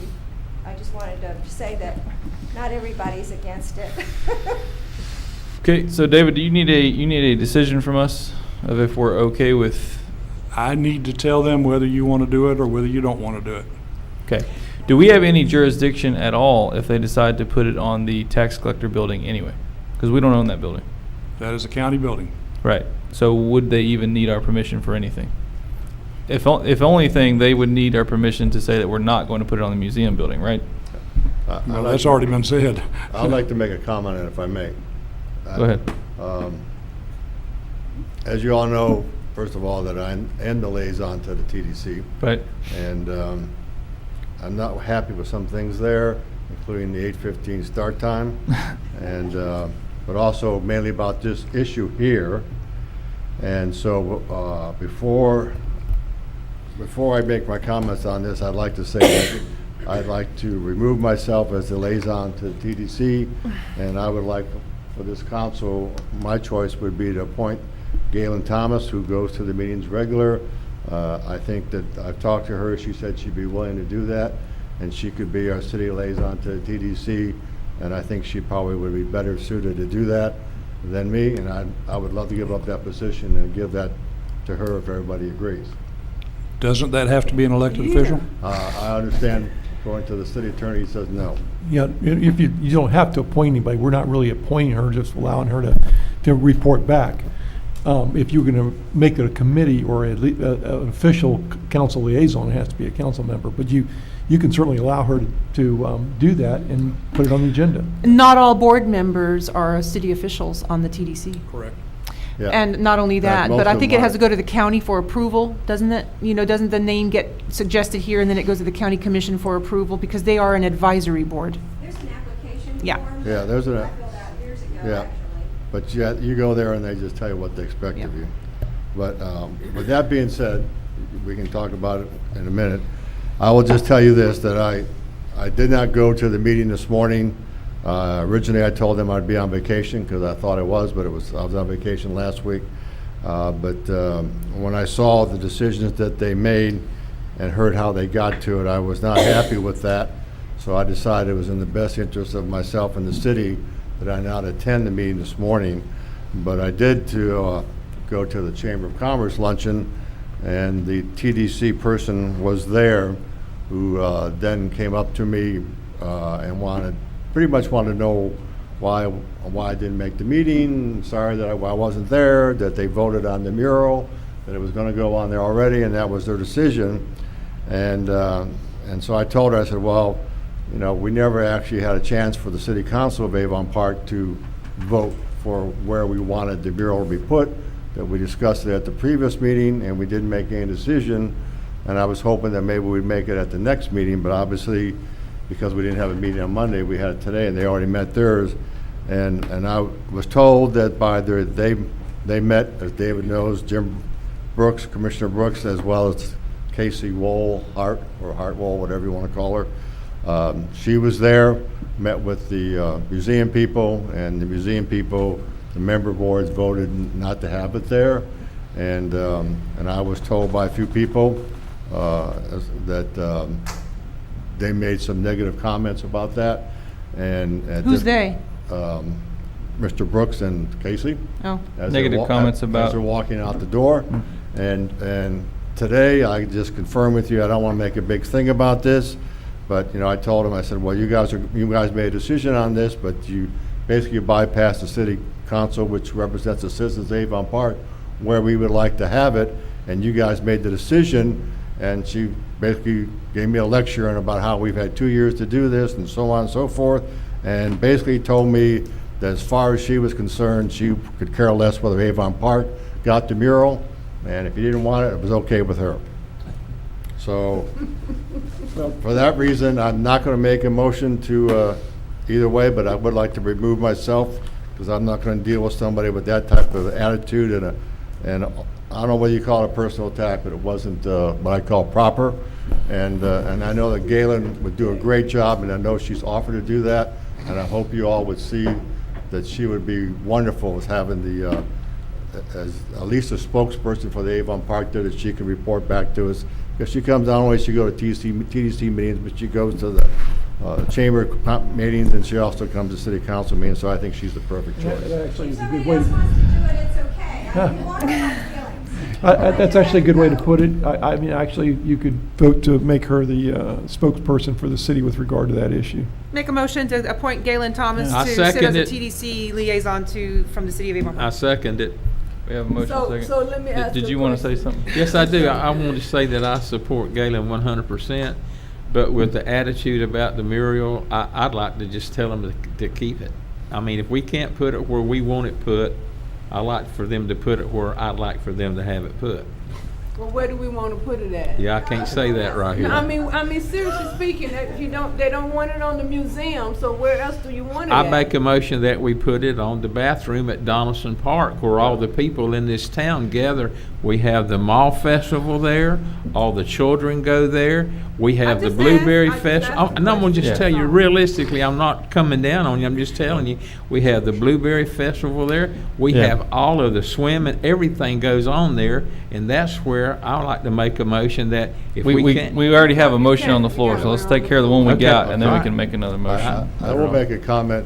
I just wanted to say that not everybody's against it. Okay, so David, do you need a decision from us of if we're okay with? I need to tell them whether you want to do it or whether you don't want to do it. Okay. Do we have any jurisdiction at all if they decide to put it on the tax collector building anyway? Because we don't own that building. That is a county building. Right. So would they even need our permission for anything? If only thing, they would need our permission to say that we're not going to put it on the museum building, right? Well, that's already been said. I'd like to make a comment, on it, if I may. Go ahead. As you all know, first of all, that I am the liaison to the TDC, Right. and I'm not happy with some things there, including the 8:15 start time, and but also mainly about this issue here. And so before I make my comments on this, I'd like to say that I'd like to remove myself as the liaison to the TDC, and I would like for this council, my choice would be to appoint Galen Thomas, who goes to the meetings regular. I think that I've talked to her, she said she'd be willing to do that, and she could be our city liaison to the TDC, and I think she probably would be better suited to do that than me, and I would love to give up that position and give that to her if everybody agrees. Doesn't that have to be an elected official? I understand, according to the city attorney, he says no. Yeah, if you don't have to appoint anybody, we're not really appointing her, just allowing her to report back. If you're going to make it a committee or an official council liaison, it has to be a council member. But you can certainly allow her to do that and put it on the agenda. Not all board members are city officials on the TDC. Correct. Yeah. And not only that, most but I of think them it has are. to go to the county for approval, doesn't it? Doesn't the name get suggested here and then it goes to the county commission for approval because they are an advisory board? There's an application Yeah. form. Yeah, there's that a- I filled out years ago, Yeah. actually. But yet, you go there and they just tell you what they expect of you. But with that being said, we can talk about it in a minute. I will just tell you this, that I did not go to the meeting this morning. Originally, I told them I'd be on vacation, because I thought I was, but I was on vacation last week. But when I saw the decisions that they made and heard how they got to it, I was not happy with that. So I decided it was in the best interest of myself and the city that I not attend the meeting this morning. But I did go to the Chamber of Commerce luncheon, and the TDC person was there, who then came up to me and pretty much wanted to know why I didn't make the meeting. Sorry that I wasn't there, that they voted on the mural, that it was going to go on there already, and that was their decision. And so I told her, I said, well, we never actually had a chance for the City Council of Avon Park to vote for where we wanted the mural to be put, that we discussed it at the previous meeting, and we didn't make any decision. And I was hoping that maybe we'd make it at the next meeting, but obviously, because we didn't have a meeting on Monday, we had it today, and they already met theirs. And I was told that they met, as David knows, Jim Brooks, Commissioner Brooks, as well as Casey Hartwell, whatever you want to call her. She was there, met with the museum people, and the museum people, the member boards voted not to have it there. And I was told by a few people that they made some negative comments about that. And Who's they? Mr. Brooks and Casey. Oh, as they're Negative comments about- as they're walking out the door. And today, I just confirm with you, I don't want to make a big thing about this, but, I told them, I said, well, you guys made a decision on this, but you basically bypassed the city council, which represents the citizens of Avon Park, where we would like to have it, and you guys made the decision. And she basically gave me a lecture on about how we've had 2 years to do this, and so on and so forth, and basically told me that as far as she was concerned, she could care less whether Avon Park got the mural, and if you didn't want it, it was okay with her. So, for that reason, I'm not going to make a motion to either way, but I would like to remove myself, because I'm not going to deal with somebody with that type of attitude, and I don't know whether you call it a personal attack, but it wasn't what I call proper. And I know that Galen would do a great job, and I know she's offered to do that, and I hope you all would see that she would be wonderful as having as at least a spokesperson for the Avon Park there, that she can report back to us. Because she comes, not only does she go to TDC meetings, but she goes to the chamber meetings, and she also comes to city council meetings, so I think she's the perfect choice. That actually is a good Somebody way. else wants to do it, it's okay. I mean, you want to have feelings. That's actually a good way to put it. I mean, actually, you could vote to make her the spokesperson for the city with regard to that issue. make a motion to appoint Galen Thomas I to sit as second a it. TDC liaison from the city of Avon I Park. second it. We have a motion second. So let me ask Did you you a want to say question. something? Yes, I do. I want to say that I support Galen 100%, but with the attitude about the mural, I'd like to just tell them to keep it. I mean, if we can't put it where we want it put, I like for them to put it where I'd like for them to have it put. Well, where do we want to put it at? Yeah, I can't say that right here. No, I mean, seriously speaking, that they don't want it on the museum, so where else do you want it I at? make a motion that we put it on the bathroom at Donaldson Park where all the people in this town gather. We have the Mall Festival there, all the children go there. We have the just Blueberry asked- I just Festival. asked the And I'm gonna just question. tell you realistically, I'm not coming down on you, I'm just telling you. We have the Blueberry Festival there. We Yeah. have all of the swimming, everything goes on there. And that's where I like to make a motion that if we can't. We already have a motion on the floor, so let's take care of the one we Okay. got, and then we Alright. can make another motion. I will make a comment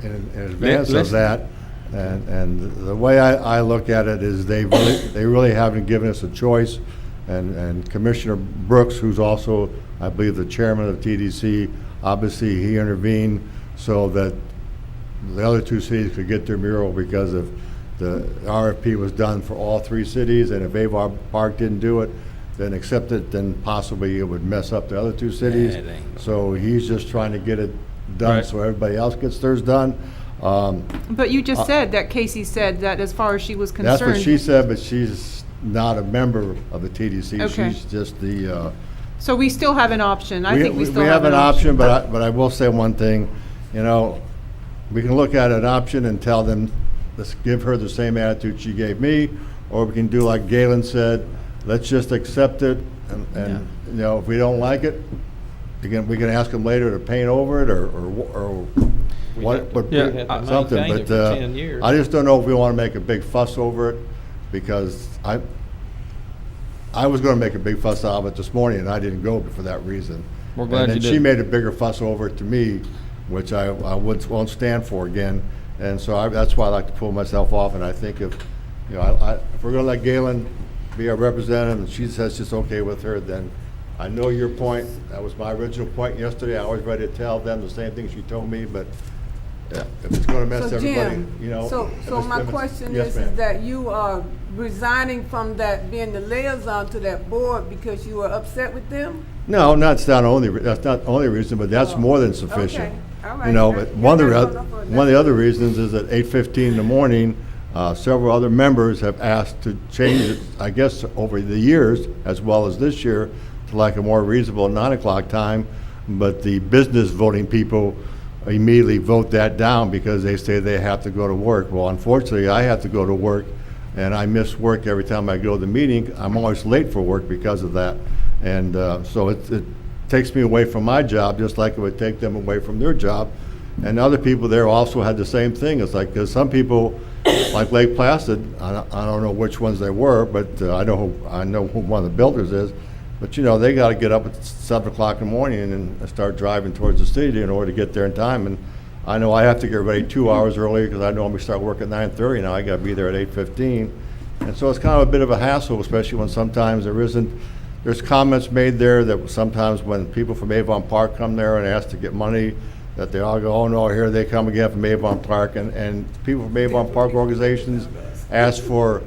in advance of Let's- that, and the way I look at it is they really haven't given us a choice, and Commissioner Brooks, who's also, I believe, the chairman of TDC, obviously he intervened so that the other two cities could get their mural because of the RFP was done for all three cities, and if Avon Park didn't do it, then accept it, then possibly it would mess up the other two cities. Yeah, it ain't. So he's just trying to get it done Right. so everybody else gets theirs done. But you just said that Casey said that as far as she was concerned. That's what she said, but she's not a member of the TDC. Okay. She's just the, So we still have an option. I think we still we have an option. but I will say one thing, you know, we can look at an option and tell them, let's give her the same attitude she gave me, or we can do like Galen said, let's just accept it, and, you know, if we don't like it, we can ask them later to paint over it, or what, but Yeah, we have to something, maintain it but, for 10 years. I just don't know if we wanna make a big fuss over it, because I was gonna make a big fuss out of it this morning, and I didn't go for that reason. We're glad And you then she didn't. made a bigger fuss over it to me, which I won't stand for again. And so that's why I like to pull myself off, and I think if, you know, if we're gonna let Galen be our representative, and she says it's okay with her, then I know your point. That was my original point yesterday. I always ready to tell them the same thing she told me, but yeah, if it's gonna mess So everybody, Jim, you know. so if my it's- question yes, is ma'am. that you are resigning from that, being the liaison to that board because you were upset with them? No, that's not the only reason, but that's Oh, more than sufficient. okay. All right. You know, That's- but one of yeah, the, that's what I'm- one of the other reasons is at 8:15 in the morning, several other members have asked to change it, I guess, over the years, as well as this year, to like a more reasonable 9 o'clock time, but the business voting people immediately vote that down because they say they have to go to work. Well, unfortunately, I have to go to work, and I miss work every time I go to the meeting. I'm always late for work because of that. And so it takes me away from my job, just like it would take them away from their job. And other people there also had the same thing. It's like, because some people, like Lake Placid, I don't know which ones they were, but I know who one of the builders is. But, you know, they got to get up at 7 o'clock in the morning and start driving towards the city in order to get there in time. And I know I have to get ready 2 hours earlier because I normally start work at 9:30. Now I got to be there at 8:15. And so it's kind of a bit of a hassle, especially when sometimes there's comments made there that sometimes when people from Avon Park come there and ask to get money, that they all go, oh no, here they come again from Avon Park. And people from Avon Park organizations ask for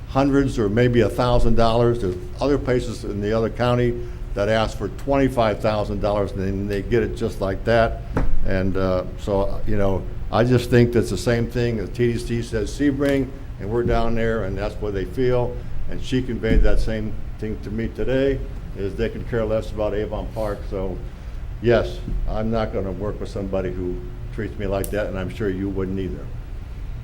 hundreds or maybe $1,000. There's other places in the other county that ask for $25,000, and then they get it just like that. And so, you know, I just think that's the same thing. The TDC says Sebring, and we're down there, and that's what they feel. And she conveyed that same thing to me today, is they could care less about Avon Park. So, yes, I'm not gonna work with somebody who treats me like that, and I'm sure you wouldn't either.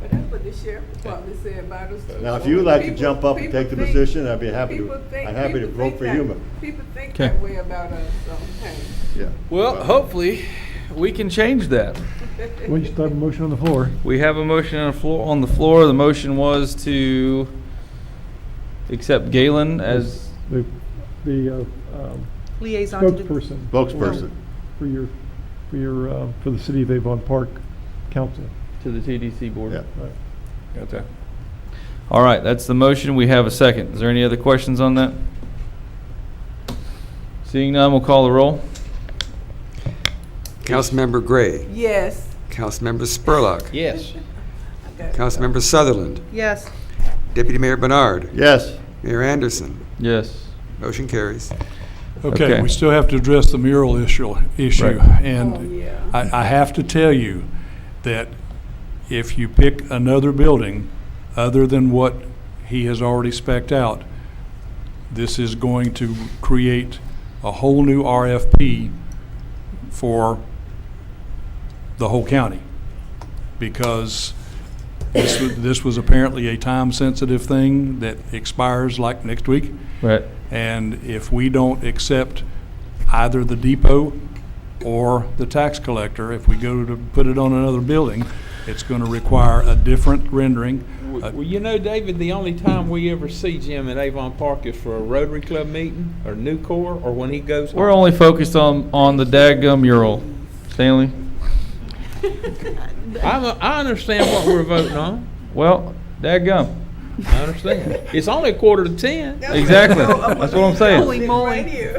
But that's what the sheriff department said about us. Now, if you would like to People- jump up and people take the think- position, I'd be happy people to, think- I'm happy to people vote think for that- you, but, People think Okay. that way about us, so, hey. yeah. Well, hopefully, we can change that. We just have a motion on the floor. We have a motion on the floor. The motion was to accept Galen as, The Liaison to the. spokesperson. Spokesperson. For the City of Avon Park Council. to the TDC board. Yeah. Right. Okay. All right, that's the motion. We have a second. Is there any other questions on that? Seeing none, we'll call the roll. Councilmember Gray, Yes. Councilmember Spurlock, Yes. Councilmember Sutherland, Yes. Deputy Mayor Bernard. Yes. Mayor Anderson. Yes. Motion carries. Okay, Okay. we still have to address the mural issue. Right. And Oh, yeah. I have to tell you that if you pick another building other than what he has already spec'd out, this is going to create a whole new RFP for the whole county. Because this was apparently a time-sensitive thing that expires like next week. Right. And if we don't accept either the depot or the tax collector, if we go to put it on another building, it's going to require a different rendering. Well, you know, David, the only time we ever see Jim at Avon Park is for a Rotary Club meeting or Nucor or when he goes home. We're only focused on the dadgum mural. Stanley? I understand what we're voting on. Well, dadgum. I understand. It's only 9:45. Exactly. That's what I'm saying. Holy moly.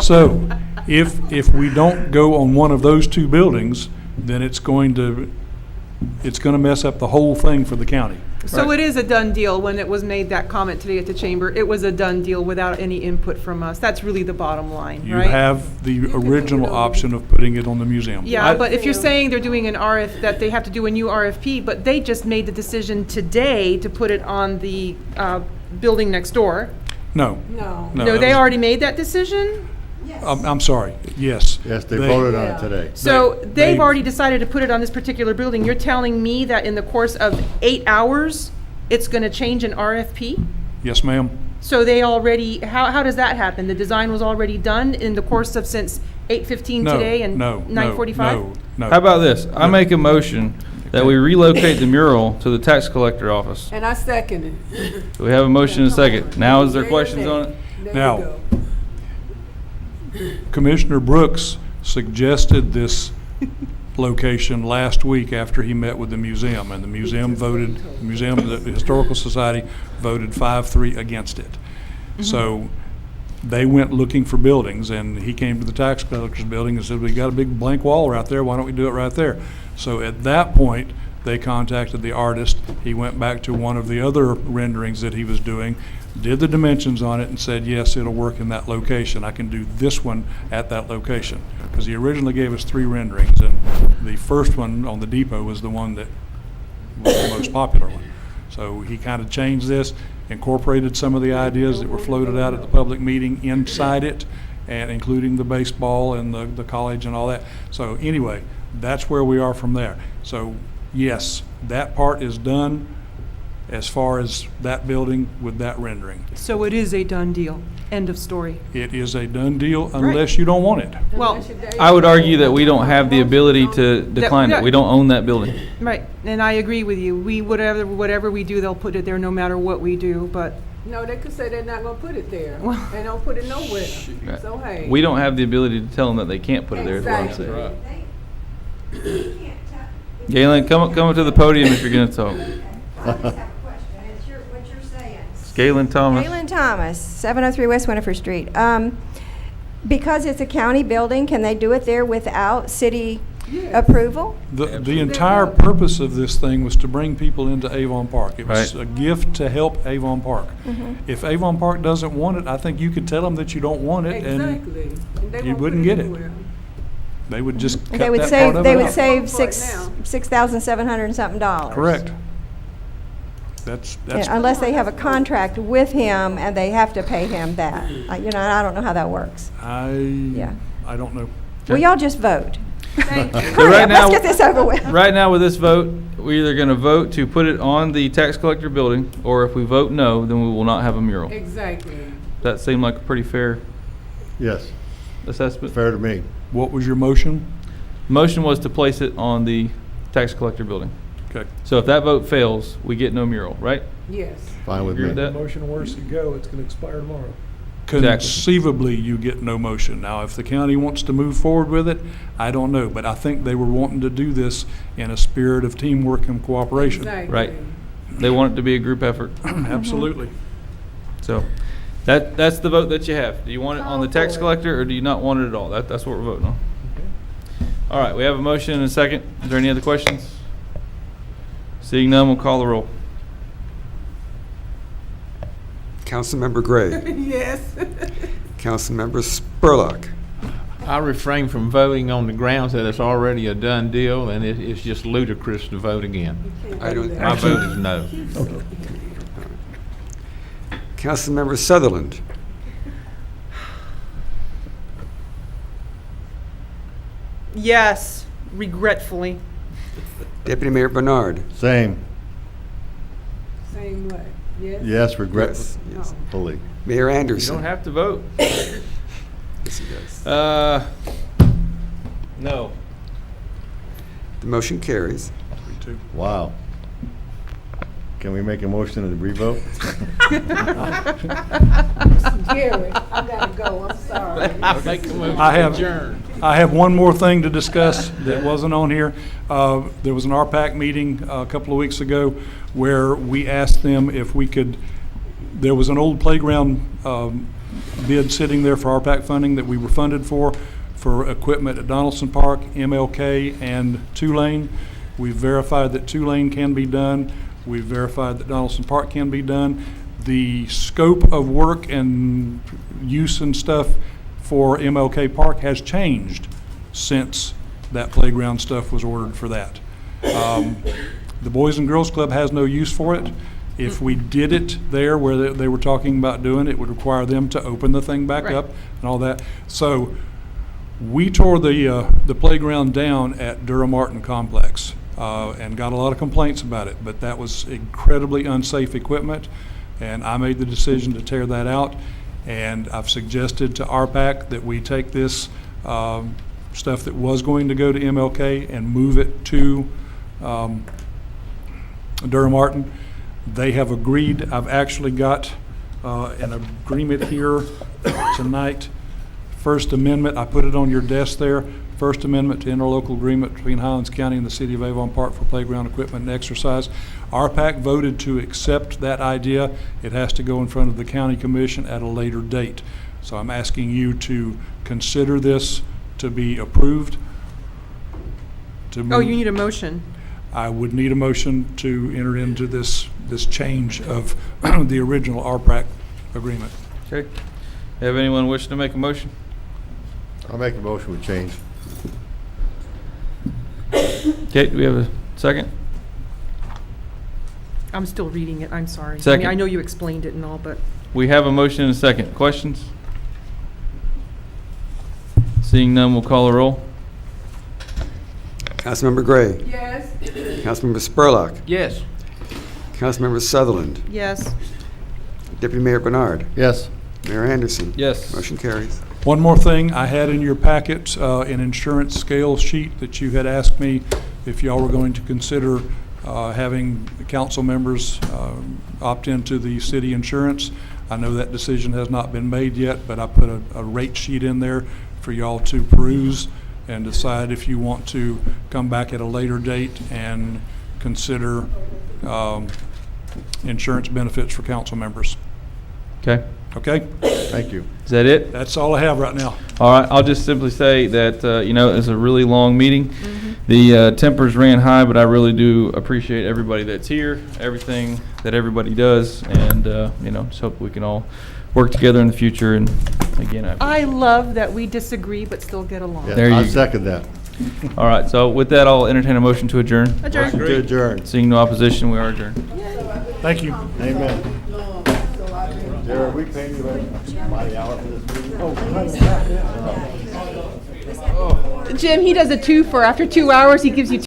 So if we don't go on one of those two buildings, then it's going to mess up the whole thing for the county. So Right. it is a done deal. When it was made that comment today at the chamber, it was a done deal without any input from us. That's really the bottom line, You right? have the original option of putting it on the museum. Yeah, but if you're saying they're doing that they have to do a new RFP, but they just made the decision today to put it on the building next door. No. No. No, that they was- already made that decision? I'm sorry, yes. Yes, they voted on it today. So They- they've already decided to put it on this particular building. You're telling me that in the course of 8 hours, it's going to change an RFP? Yes, ma'am. So they already, how does that happen? The design was already done in the course of since 8:15 No, today and no, 9:45? No. How about this? I make a motion that we relocate the mural to the tax collector office. And I second it. Do we have a motion and a second? Now, is there questions on it? There Now- you go. Commissioner Brooks suggested this location last week after he met with the museum, and the Historical Society voted 5-3 against it. So they went looking for buildings, and he came to the tax collector's building and said, we got a big blank wall right there, why don't we do it right there? So at that point, they contacted the artist. He went back to one of the other renderings that he was doing, did the dimensions on it, and said, yes, it'll work in that location. I can do this one at that location. Because he originally gave us 3 renderings, and the first one on the depot was the one that was the most popular one. So he kind of changed this, incorporated some of the ideas that were floated out at the public meeting inside it, and including the baseball and the college and all that. So anyway, that's where we are from there. So yes, that part is done as far as that building with that rendering. So it is a done deal. End of story. It is a done deal unless you don't want it. Well, I would argue that we don't have the ability to decline it. We don't own that building. right, and I agree with you. Whatever we do, they'll put it there no matter what we do, but No, they could say they're not gonna put it there. Well- They don't put it nowhere. Right. So, hey. We don't have the ability to tell them that they can't put it there, is what I'm Exactly. saying. Galen, come up to the podium if you're gonna talk. I just have a question. It's what you're saying. Galen Thomas. Galen Thomas, 703 West Winifred Street. Because it's a county building, can they do it there without city approval? The entire purpose of this thing was to bring people into Avon Park. It was Right. a gift to help Avon Park. If Avon Park doesn't want it, I think you could tell them that you don't want it, and Exactly. And they you won't wouldn't put get it. anywhere. they would just cut They would that save, part of they it would out. save Right six now. $6,700 and something dollars. Correct. That's, Yeah, unless they have a contract with him and they have to pay him that. I don't know how that works. I don't know. Will y'all just vote? So Hurry right up, now, let's get this over with. right now with this vote, we're either gonna vote to put it on the tax collector building, or if we vote no, then we will not have a mural. Exactly. That seemed like a pretty fair Yes, assessment. fair to me. What was your motion? Motion was to place it on the tax collector building. Okay. So if that vote fails, we get no mural, right? Yes. Fine with Agree with me. that? Motion worse to go, it's gonna expire tomorrow. Exactly. Conceivably, you get no motion. Now, if the county wants to move forward with it, I don't know, but I think they were wanting to do this in a spirit of teamwork and cooperation. Exactly. Right. They want it to be a group effort. Absolutely. So that's the vote that you have. Do you want it on the tax Call for it. collector, or do you not want it at all? That's what we're voting on. All right, we have a motion and a second. Is there any other questions? Seeing none, we'll call the roll. Councilmember Gray. Yes. Councilmember Spurlock. I refrain from voting on the grounds that it's already a done deal, and it's just ludicrous to vote again. I don't. My vote is no. Councilmember Sutherland. Yes, regretfully. Deputy Mayor Bernard. Same. Same way, yes? Yes, Yes, regretfully. Mayor You Anderson. don't have to vote. Yes, he does. No. Oh. The motion carries. 3-2. Wow. Can we make a motion to revote? Gary, I gotta go, I'm sorry. I make a motion I to have- adjourn. I have one more thing to discuss that wasn't on here. There was an RPAC meeting a couple of weeks ago where we asked them if we could, there was an old playground bid sitting there for RPAC funding that we were funded for equipment at Donaldson Park, MLK, and Tulane. We've verified that Tulane can be done. We've verified that Donaldson Park can be done. The scope of work and use and stuff for MLK Park has changed since that playground stuff was ordered for that. The Boys and Girls Club has no use for it. If we did it there where they were talking about doing it, would require them to open the thing back Right. up and all that. So we tore the playground down at Durham Martin Complex and got a lot of complaints about it, but that was incredibly unsafe equipment, and I made the decision to tear that out. And I've suggested to RPAC that we take this stuff that was going to go to MLK and move it to Durham Martin. They have agreed. I've actually got an agreement here tonight. First Amendment, I put it on your desk there. First Amendment to interlocal agreement between Highlands County and the City of Avon Park for playground equipment and exercise. RPAC voted to accept that idea. It has to go in front of the county commission at a later date. So I'm asking you to consider this to be approved. Oh, you need a motion. I would need a motion to enter into this change of the original RPAC agreement. Okay. Have anyone wishing to make a motion? I'll make a motion with change. Okay, do we have a second? I'm still reading it, I'm sorry. I Second. mean, I know you explained it and all, but We have a motion and a second. Questions? Seeing none, we'll call a roll. Councilmember Gray. Yes? Councilmember Spurlock. Yes. Councilmember Sutherland. yes. Deputy Mayor Bernard. Yes. Mayor Anderson. Yes. Motion carries. One more thing, I had in your packet an insurance scale sheet that you had asked me if y'all were going to consider having council members opt into the city insurance. I know that decision has not been made yet, but I put a rate sheet in there for y'all to peruse and decide if you want to come back at a later date and consider insurance benefits for council members. Okay. Okay? Thank you. Is that it? That's all I have right now. All right, I'll just simply say that, it was a really long meeting. The tempers ran high, but I really do appreciate everybody that's here, everything that everybody does, and, just hope we can all work together in the future. And again, I love that we disagree but still get along. Yeah, There I you go. second that. all right, so with that, I'll entertain a motion to adjourn. Adjourn. Motion to adjourn. Seeing no opposition, we are adjourned. Thank you. Amen. Jared, we paid you by the hour for this meeting? Jim, he does a 2 for after 2 hours, he gives you